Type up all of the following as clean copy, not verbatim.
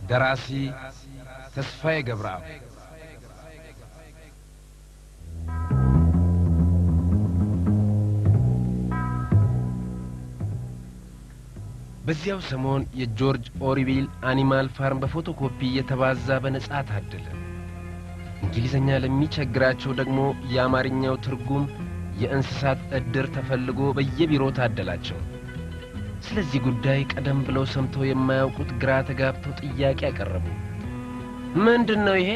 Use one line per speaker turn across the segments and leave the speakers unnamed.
ደራሲ ተስፋዬ ገብረአብ በዚያው ሰሞን የጆርጅ ኦሪቪል አኒማል ፋርም በፎቶኮፒ የተባዛ በነጻ ታደለ። እንግሊዘኛ ለሚቸግራቸው ደግሞ የአማርኛው ትርጉም የእንስሳት እድር ተፈልጎ በየቢሮው ታደላቸው። ስለዚህ ጉዳይ ቀደም ብለው ሰምተው የማያውቁት ግራ ተጋብተው ጥያቄ ያቀረቡ። ምንድነው ይሄ?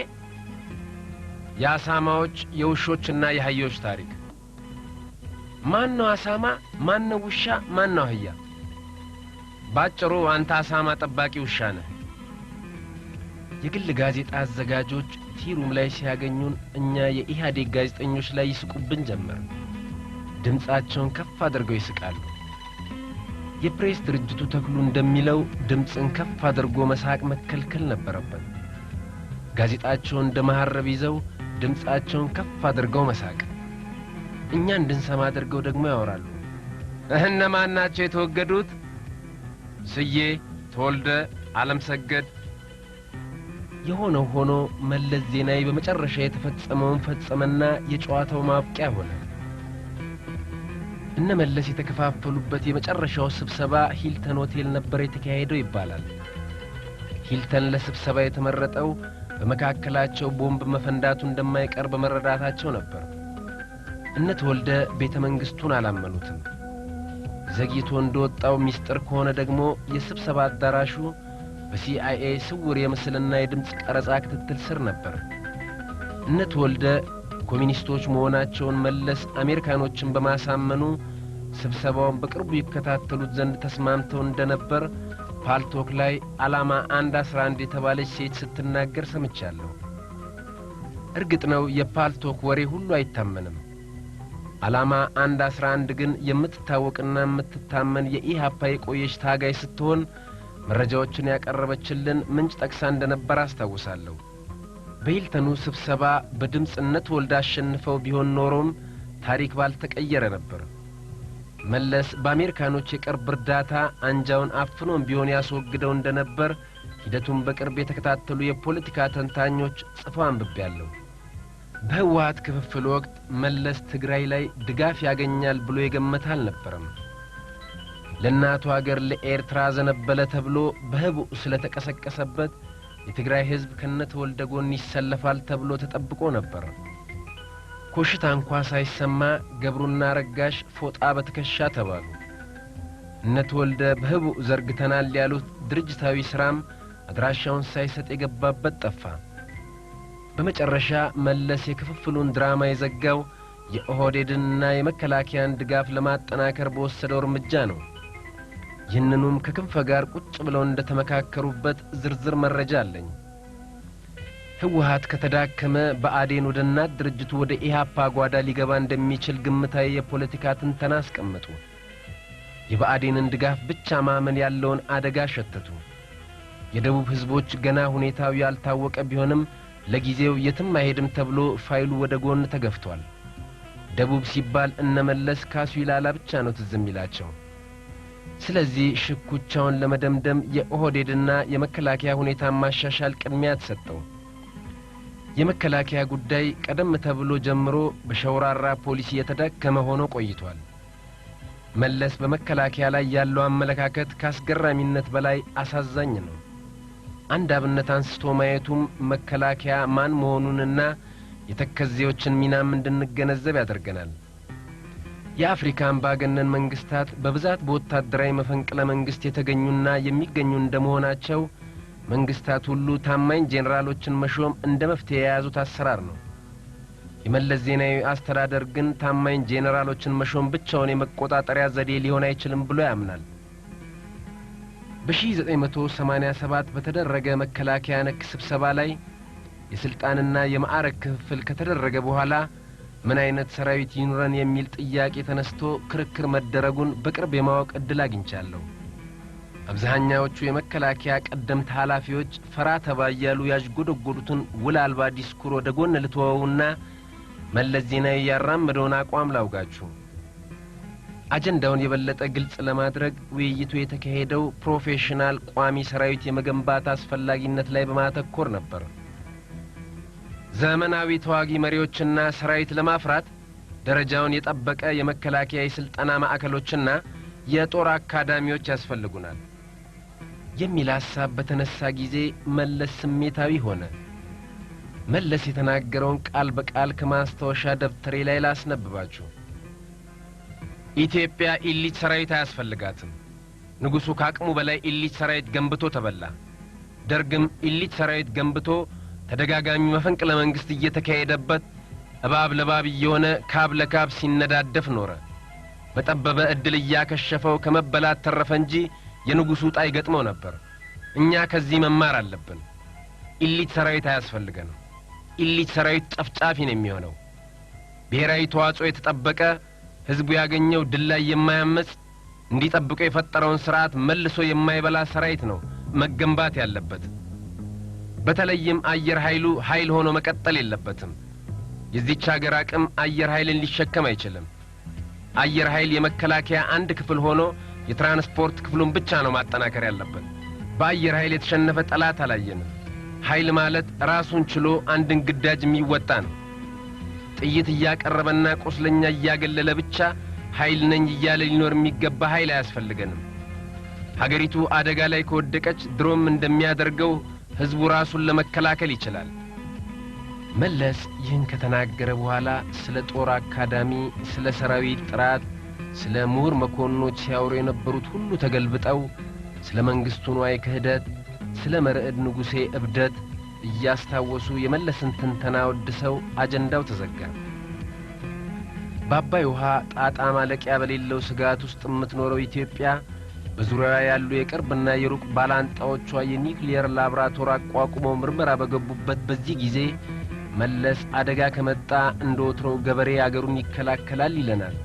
የአሳማዎች የውሾችና የአህዮች ታሪክ። ማን ነው አሳማ? ማን ነው ውሻ? ማን ነው አህያ? ባጭሩ አንተ አሳማ ጠባቂ ውሻ ነህ። የግል ጋዜጣ አዘጋጆች ቲሩም ላይ ሲያገኙን እኛ የኢህአዴግ ጋዜጠኞች ላይ ይስቁብን ጀመር። ድምጻቸውን ከፍ አድርገው ይስቃሉ። የፕሬስ ድርጅቱ ተክሉ እንደሚለው ድምጽን ከፍ አድርጎ መሳቅ መከልከል ነበረበት። ጋዜጣቸውን እንደማሐረብ ይዘው ድምጻቸውን ከፍ አድርገው መሳቅ፣ እኛ እንድንሰማ አድርገው ደግሞ ያወራሉ። እነማን ናቸው የተወገዱት? ስዬ፣ ተወልደ፣ ዓለምሰገድ። የሆነው ሆኖ መለስ ዜናዊ በመጨረሻ የተፈጸመውን ፈጸመና የጨዋታው ማብቂያ ሆነ። እነ መለስ የተከፋፈሉበት የመጨረሻው ስብሰባ ሂልተን ሆቴል ነበር የተካሄደው ይባላል። ሂልተን ለስብሰባ የተመረጠው በመካከላቸው ቦምብ መፈንዳቱ እንደማይቀር በመረዳታቸው ነበር። እነ ተወልደ ቤተ መንግስቱን አላመኑትም። ዘግይቶ እንደወጣው ሚስጥር ከሆነ ደግሞ የስብሰባ አዳራሹ በሲአይኤ ስውር የምስልና የድምጽ ቀረጻ ክትትል ስር ነበር። እነ ተወልደ ኮሚኒስቶች መሆናቸውን መለስ አሜሪካኖችን በማሳመኑ ስብሰባውን በቅርቡ ይከታተሉት ዘንድ ተስማምተው እንደነበር ፓልቶክ ላይ ዓላማ 111 የተባለች ሴት ስትናገር ሰምቻለሁ። እርግጥ ነው የፓልቶክ ወሬ ሁሉ አይታመንም። ዓላማ 111 ግን የምትታወቅና የምትታመን የኢሃፓ የቆየች ታጋይ ስትሆን መረጃዎችን ያቀረበችልን ምንጭ ጠቅሳ እንደነበር አስታውሳለሁ። በሂልተኑ ስብሰባ በድምጽነት ወልዳ አሸንፈው ቢሆን ኖሮም ታሪክ ባልተቀየረ ነበር። መለስ በአሜሪካኖች የቅርብ እርዳታ አንጃውን አፍኖም ቢሆን ያስወግደው እንደነበር ሂደቱን በቅርብ የተከታተሉ የፖለቲካ ተንታኞች ጽፈው አንብቤያለሁ። በህወሓት ክፍፍል ወቅት መለስ ትግራይ ላይ ድጋፍ ያገኛል ብሎ የገመተ አልነበረም። ለእናቱ ሀገር ለኤርትራ ዘነበለ ተብሎ በህቡዕ ስለተቀሰቀሰበት የትግራይ ህዝብ ከነተወልደ ጎን ይሰለፋል ተብሎ ተጠብቆ ነበር። ኮሽታ እንኳ ሳይሰማ ገብሩና ረጋሽ ፎጣ በትከሻ ተባሉ። እነተወልደ በህቡዕ ዘርግተናል ያሉት ድርጅታዊ ስራም አድራሻውን ሳይሰጥ የገባበት ጠፋ። በመጨረሻ መለስ የክፍፍሉን ድራማ የዘጋው የኦህዴድንና የመከላከያን ድጋፍ ለማጠናከር በወሰደው እርምጃ ነው። ይህንኑም ከክንፈ ጋር ቁጭ ብለው እንደተመካከሩበት ዝርዝር መረጃ አለኝ። ህወሓት ከተዳከመ በአዴን ወደ እናት ድርጅቱ ወደ ኢሃፓ ጓዳ ሊገባ እንደሚችል ግምታዊ የፖለቲካ ትንተና አስቀመጡ። የበአዴንን ድጋፍ ብቻ ማመን ያለውን አደጋ ሸተቱ። የደቡብ ህዝቦች ገና ሁኔታው ያልታወቀ ቢሆንም ለጊዜው የትም አይሄድም ተብሎ ፋይሉ ወደ ጎን ተገፍቷል። ደቡብ ሲባል እነመለስ ካሱ ይላላ ብቻ ነው ትዝ የሚላቸው። ስለዚህ ሽኩቻውን ለመደምደም የኦህዴድና የመከላከያ ሁኔታ ማሻሻል ቅድሚያ ተሰጠው። የመከላከያ ጉዳይ ቀደም ተብሎ ጀምሮ በሸውራራ ፖሊሲ የተዳከመ ሆኖ ቆይቷል። መለስ በመከላከያ ላይ ያለው አመለካከት ካስገራሚነት በላይ አሳዛኝ ነው። አንድ አብነት አንስቶ ማየቱም መከላከያ ማን መሆኑንና የተከዜዎችን ሚናም እንድንገነዘብ ያደርገናል። የአፍሪካ አምባገነን መንግስታት በብዛት በወታደራዊ መፈንቅለ መንግስት የተገኙና የሚገኙ እንደመሆናቸው መንግስታት ሁሉ ታማኝ ጄኔራሎችን መሾም እንደ መፍትሄ የያዙት አሰራር ነው። የመለስ ዜናዊ አስተዳደር ግን ታማኝ ጄኔራሎችን መሾም ብቻውን የመቆጣጠሪያ ዘዴ ሊሆን አይችልም ብሎ ያምናል። በ1987 በተደረገ መከላከያ ነክ ስብሰባ ላይ የስልጣንና የማዕረግ ክፍፍል ከተደረገ በኋላ ምን አይነት ሰራዊት ይኑረን የሚል ጥያቄ ተነስቶ ክርክር መደረጉን በቅርብ የማወቅ እድል አግኝቻለሁ። አብዛኛዎቹ የመከላከያ ቀደምት ኃላፊዎች ፈራ ተባያሉ ያጅጎደጎዱትን ውል አልባ ዲስኩር ወደ ጎን ልተወውና መለስ ዜናዊ ያራመደውን አቋም ላውጋችሁ። አጀንዳውን የበለጠ ግልጽ ለማድረግ ውይይቱ የተካሄደው ፕሮፌሽናል ቋሚ ሰራዊት የመገንባት አስፈላጊነት ላይ በማተኮር ነበር። ዘመናዊ ተዋጊ መሪዎችና ሰራዊት ለማፍራት ደረጃውን የጠበቀ የመከላከያ የስልጠና ማዕከሎችና የጦር አካዳሚዎች ያስፈልጉናል የሚል ሐሳብ በተነሳ ጊዜ መለስ ስሜታዊ ሆነ። መለስ የተናገረውን ቃል በቃል ከማስታወሻ ደብተሬ ላይ ላስነብባችሁ። ኢትዮጵያ ኢሊት ሰራዊት አያስፈልጋትም። ንጉሱ ከአቅሙ በላይ ኢሊት ሰራዊት ገንብቶ ተበላ። ደርግም ኢሊት ሰራዊት ገንብቶ ተደጋጋሚ መፈንቅለ መንግስት እየተካሄደበት እባብ ለባብ እየሆነ ካብ ለካብ ሲነዳደፍ ኖረ። በጠበበ እድል እያከሸፈው ከመበላት ተረፈ እንጂ የንጉሱ ጣይ ገጥመው ነበር። እኛ ከዚህ መማር አለብን። ኢሊት ሰራዊት አያስፈልገንም። ኢሊት ሰራዊት ጨፍጫፊ ነው የሚሆነው። ብሔራዊ ተዋጽኦ የተጠበቀ ህዝቡ ያገኘው ድል ላይ የማያመጽ እንዲጠብቀው የፈጠረውን ስርዓት መልሶ የማይበላ ሰራዊት ነው መገንባት ያለበት። በተለይም አየር ኃይሉ ኃይል ሆኖ መቀጠል የለበትም። የዚህች ሀገር አቅም አየር ኃይልን ሊሸከም አይችልም። አየር ኃይል የመከላከያ አንድ ክፍል ሆኖ የትራንስፖርት ክፍሉን ብቻ ነው ማጠናከር ያለበት። በአየር ኃይል የተሸነፈ ጠላት አላየንም። ኃይል ማለት ራሱን ችሎ አንድን ግዳጅ የሚወጣ ነው። ጥይት እያቀረበና ቁስለኛ እያገለለ ብቻ ኃይል ነኝ እያለ ሊኖር የሚገባ ኃይል አያስፈልገንም። ሀገሪቱ አደጋ ላይ ከወደቀች ድሮም እንደሚያደርገው ህዝቡ ራሱን ለመከላከል ይችላል። መለስ ይህን ከተናገረ በኋላ ስለ ጦር አካዳሚ፣ ስለ ሰራዊት ጥራት፣ ስለ ምሁር መኮንኖች ሲያወሩ የነበሩት ሁሉ ተገልብጠው ስለ መንግስቱ ንዋይ ክህደት፣ ስለ መርዕድ ንጉሴ እብደት እያስታወሱ የመለስን ትንተና ወድሰው አጀንዳው ተዘጋ። በአባይ ውሃ ጣጣ ማለቂያ በሌለው ስጋት ውስጥ የምትኖረው ኢትዮጵያ በዙሪያዋ ያሉ የቅርብና የሩቅ ባላንጣዎቿ የኒውክሊየር ላብራቶሪ አቋቁመው ምርመራ በገቡበት በዚህ ጊዜ መለስ አደጋ ከመጣ እንደወትሮው ገበሬ አገሩን ይከላከላል ይለናል።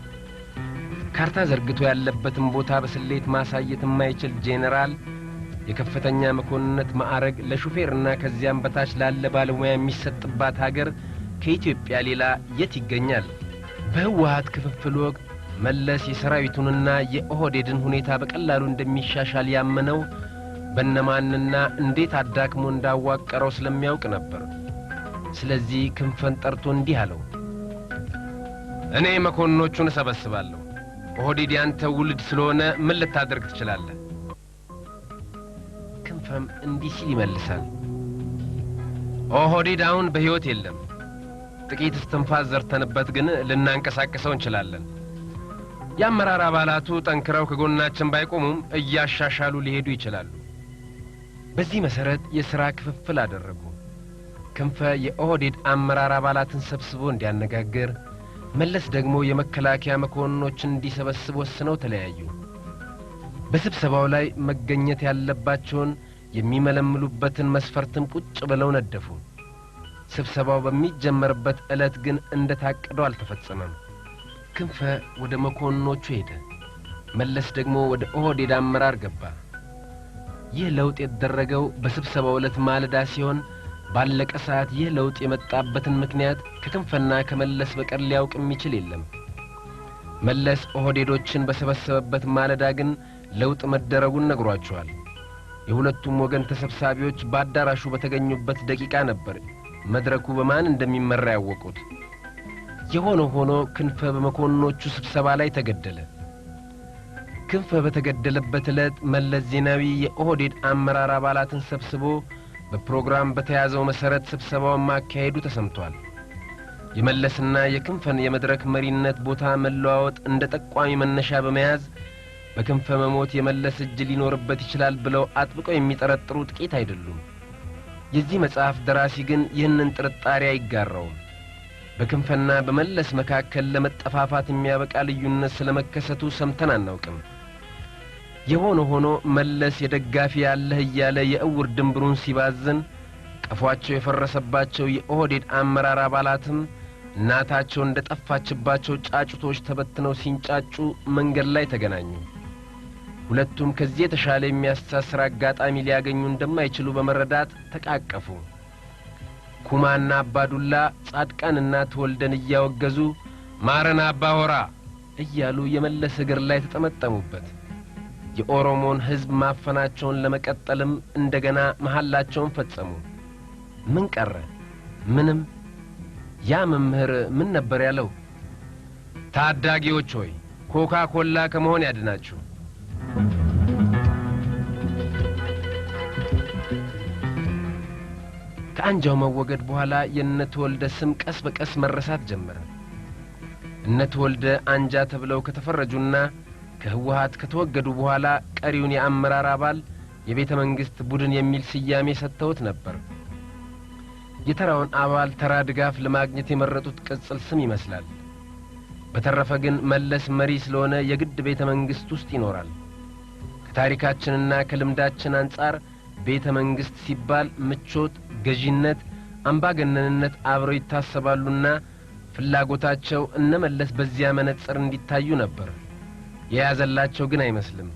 ካርታ ዘርግቶ ያለበትን ቦታ በስሌት ማሳየት የማይችል ጄኔራል የከፍተኛ መኮንነት ማዕረግ ለሹፌርና ከዚያም በታች ላለ ባለሙያ የሚሰጥባት ሀገር ከኢትዮጵያ ሌላ የት ይገኛል? በህወሓት ክፍፍል ወቅት መለስ የሰራዊቱንና የኦህዴድን ሁኔታ በቀላሉ እንደሚሻሻል ያመነው በነማንና እንዴት አዳክሞ እንዳዋቀረው ስለሚያውቅ ነበር። ስለዚህ ክንፈን ጠርቶ እንዲህ አለው። እኔ መኮንኖቹን እሰበስባለሁ። ኦህዴድ ያንተ ውልድ ስለሆነ ምን ልታደርግ ትችላለህ? ክንፈም እንዲህ ሲል ይመልሳል። ኦህዴድ አሁን በሕይወት የለም። ጥቂት እስትንፋስ ዘርተንበት ግን ልናንቀሳቅሰው እንችላለን። የአመራር አባላቱ ጠንክረው ከጎናችን ባይቆሙም እያሻሻሉ ሊሄዱ ይችላሉ። በዚህ መሰረት የሥራ ክፍፍል አደረጉ። ክንፈ የኦህዴድ አመራር አባላትን ሰብስቦ እንዲያነጋግር፣ መለስ ደግሞ የመከላከያ መኮንኖችን እንዲሰበስብ ወስነው ተለያዩ። በስብሰባው ላይ መገኘት ያለባቸውን የሚመለምሉበትን መስፈርትም ቁጭ ብለው ነደፉ። ስብሰባው በሚጀመርበት ዕለት ግን እንደታቀደው አልተፈጸመም። ክንፈ ወደ መኮንኖቹ ሄደ። መለስ ደግሞ ወደ ኦህዴድ አመራር ገባ። ይህ ለውጥ የተደረገው በስብሰባው ዕለት ማለዳ ሲሆን ባለቀ ሰዓት ይህ ለውጥ የመጣበትን ምክንያት ከክንፈና ከመለስ በቀር ሊያውቅ የሚችል የለም። መለስ ኦህዴዶችን በሰበሰበበት ማለዳ ግን ለውጥ መደረጉን ነግሯቸዋል። የሁለቱም ወገን ተሰብሳቢዎች በአዳራሹ በተገኙበት ደቂቃ ነበር መድረኩ በማን እንደሚመራ ያወቁት። የሆነ ሆኖ ክንፈ በመኮንኖቹ ስብሰባ ላይ ተገደለ። ክንፈ በተገደለበት ዕለት መለስ ዜናዊ የኦህዴድ አመራር አባላትን ሰብስቦ በፕሮግራም በተያዘው መሰረት ስብሰባውን ማካሄዱ ተሰምቷል። የመለስና የክንፈን የመድረክ መሪነት ቦታ መለዋወጥ እንደ ጠቋሚ መነሻ በመያዝ በክንፈ መሞት የመለስ እጅ ሊኖርበት ይችላል ብለው አጥብቀው የሚጠረጥሩ ጥቂት አይደሉም። የዚህ መጽሐፍ ደራሲ ግን ይህንን ጥርጣሬ አይጋራውም። በክንፈና በመለስ መካከል ለመጠፋፋት የሚያበቃ ልዩነት ስለመከሰቱ ሰምተን አናውቅም። የሆነ ሆኖ መለስ የደጋፊ ያለህ እያለ የእውር ድንብሩን ሲባዝን ቀፏቸው የፈረሰባቸው የኦህዴድ አመራር አባላትም እናታቸው እንደ ጠፋችባቸው ጫጩቶች ተበትነው ሲንጫጩ መንገድ ላይ ተገናኙ። ሁለቱም ከዚህ የተሻለ የሚያስተሳስር አጋጣሚ ሊያገኙ እንደማይችሉ በመረዳት ተቃቀፉ። ኩማና አባዱላ ጻድቃንና ተወልደን እያወገዙ ማረን አባ ሆራ እያሉ የመለስ እግር ላይ ተጠመጠሙበት። የኦሮሞን ሕዝብ ማፈናቸውን ለመቀጠልም እንደገና መሐላቸውን ፈጸሙ። ምን ቀረ? ምንም። ያ መምህር ምን ነበር ያለው? ታዳጊዎች ሆይ ኮካ ኮላ ከመሆን ያድናችሁ። ከአንጃው መወገድ በኋላ የነተወልደ ስም ቀስ በቀስ መረሳት ጀመረ። እነተወልደ አንጃ ተብለው ከተፈረጁና ከህወሓት ከተወገዱ በኋላ ቀሪውን የአመራር አባል የቤተ መንግሥት ቡድን የሚል ስያሜ ሰጥተውት ነበር። የተራውን አባል ተራ ድጋፍ ለማግኘት የመረጡት ቅጽል ስም ይመስላል። በተረፈ ግን መለስ መሪ ስለሆነ የግድ ቤተ መንግሥት ውስጥ ይኖራል። ከታሪካችንና ከልምዳችን አንጻር ቤተ መንግሥት ሲባል ምቾት፣ ገዢነት፣ አምባገነንነት አብረው ይታሰባሉና ፍላጎታቸው እነመለስ በዚያ መነጽር እንዲታዩ ነበር። የያዘላቸው ግን አይመስልም።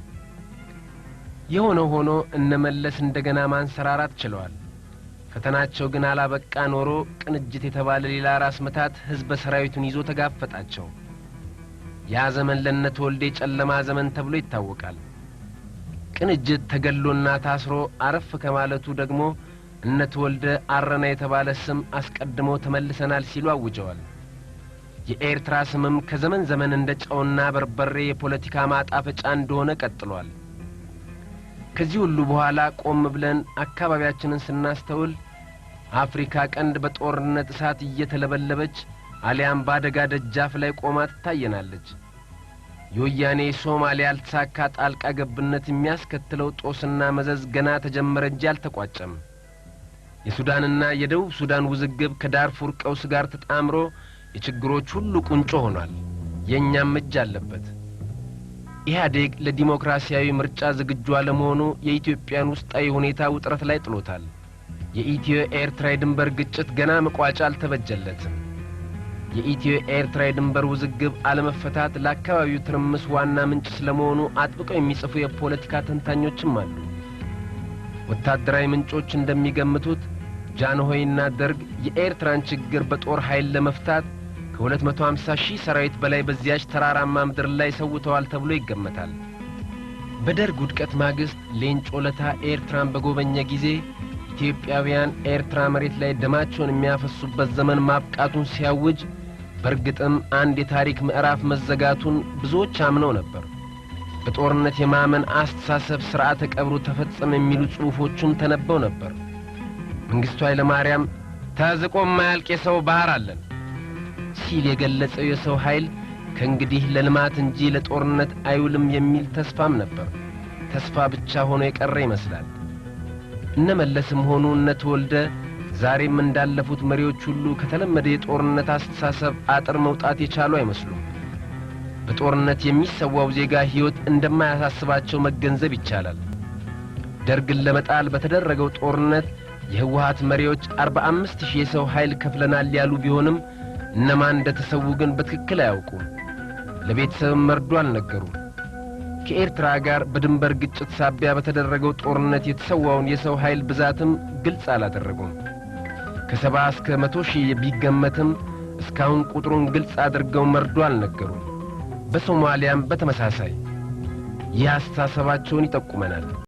የሆነው ሆኖ እነመለስ እንደገና ማንሰራራት ችለዋል። ፈተናቸው ግን አላበቃ ኖሮ ቅንጅት የተባለ ሌላ ራስ መታት ሕዝበ ሰራዊቱን ይዞ ተጋፈጣቸው። ያ ዘመን ለነተወልደ ጨለማ ዘመን ተብሎ ይታወቃል። ቅንጅት ተገሎና ታስሮ አረፍ ከማለቱ ደግሞ እነተወልደ አረና የተባለ ስም አስቀድሞ ተመልሰናል ሲሉ አውጀዋል። የኤርትራ ስምም ከዘመን ዘመን እንደ ጨውና በርበሬ የፖለቲካ ማጣፈጫ እንደሆነ ቀጥሏል። ከዚህ ሁሉ በኋላ ቆም ብለን አካባቢያችንን ስናስተውል አፍሪካ ቀንድ በጦርነት እሳት እየተለበለበች አሊያም ባደጋ ደጃፍ ላይ ቆማ ትታየናለች። የወያኔ ሶማሊያ ያልተሳካ ጣልቃ ገብነት የሚያስከትለው ጦስና መዘዝ ገና ተጀመረ እንጂ አልተቋጨም። የሱዳንና የደቡብ ሱዳን ውዝግብ ከዳርፉር ቀውስ ጋር ተጣምሮ የችግሮች ሁሉ ቁንጮ ሆኗል። የኛም እጅ አለበት። ኢህአዴግ ለዲሞክራሲያዊ ምርጫ ዝግጁ አለመሆኑ የኢትዮጵያን ውስጣዊ ሁኔታ ውጥረት ላይ ጥሎታል። የኢትዮ ኤርትራ ድንበር ግጭት ገና መቋጫ አልተበጀለትም። የኢትዮ ኤርትራ ድንበር ውዝግብ አለመፈታት ለአካባቢው ትርምስ ዋና ምንጭ ስለመሆኑ አጥብቀው የሚጽፉ የፖለቲካ ተንታኞችም አሉ። ወታደራዊ ምንጮች እንደሚገምቱት ጃንሆይና ደርግ የኤርትራን ችግር በጦር ኃይል ለመፍታት ከ250,000 ሰራዊት በላይ በዚያች ተራራማ ምድር ላይ ሰውተዋል ተብሎ ይገመታል። በደርግ ውድቀት ማግስት ሌንጮ ለታ ኤርትራን በጎበኘ ጊዜ ኢትዮጵያውያን ኤርትራ መሬት ላይ ደማቸውን የሚያፈሱበት ዘመን ማብቃቱን ሲያውጅ በርግጥም አንድ የታሪክ ምዕራፍ መዘጋቱን ብዙዎች አምነው ነበር። በጦርነት የማመን አስተሳሰብ ሥርዓተ ቀብሩ ተፈጸመ የሚሉ ጽሑፎቹም ተነበው ነበር። መንግስቱ ኃይለ ማርያም ተዝቆ የማያልቅ የሰው ባህር አለን ሲል የገለጸው የሰው ኃይል ከእንግዲህ ለልማት እንጂ ለጦርነት አይውልም የሚል ተስፋም ነበር። ተስፋ ብቻ ሆኖ የቀረ ይመስላል። እነመለስም ሆኑ እነተወልደ ዛሬም እንዳለፉት መሪዎች ሁሉ ከተለመደ የጦርነት አስተሳሰብ አጥር መውጣት የቻሉ አይመስሉም። በጦርነት የሚሰዋው ዜጋ ሕይወት እንደማያሳስባቸው መገንዘብ ይቻላል። ደርግን ለመጣል በተደረገው ጦርነት የህወሓት መሪዎች 45,000 የሰው ኃይል ከፍለናል ያሉ ቢሆንም እነማን እንደተሰዉ ግን በትክክል አያውቁም። ለቤተሰብ መርዶ አልነገሩም። ከኤርትራ ጋር በድንበር ግጭት ሳቢያ በተደረገው ጦርነት የተሰዋውን የሰው ኃይል ብዛትም ግልጽ አላደረጉም። ከ70 እስከ 100,000 ቢገመትም እስካሁን ቁጥሩን ግልጽ አድርገው መርዶ አልነገሩም። በሶማሊያም በተመሳሳይ ይህ አስተሳሰባቸውን ይጠቁመናል።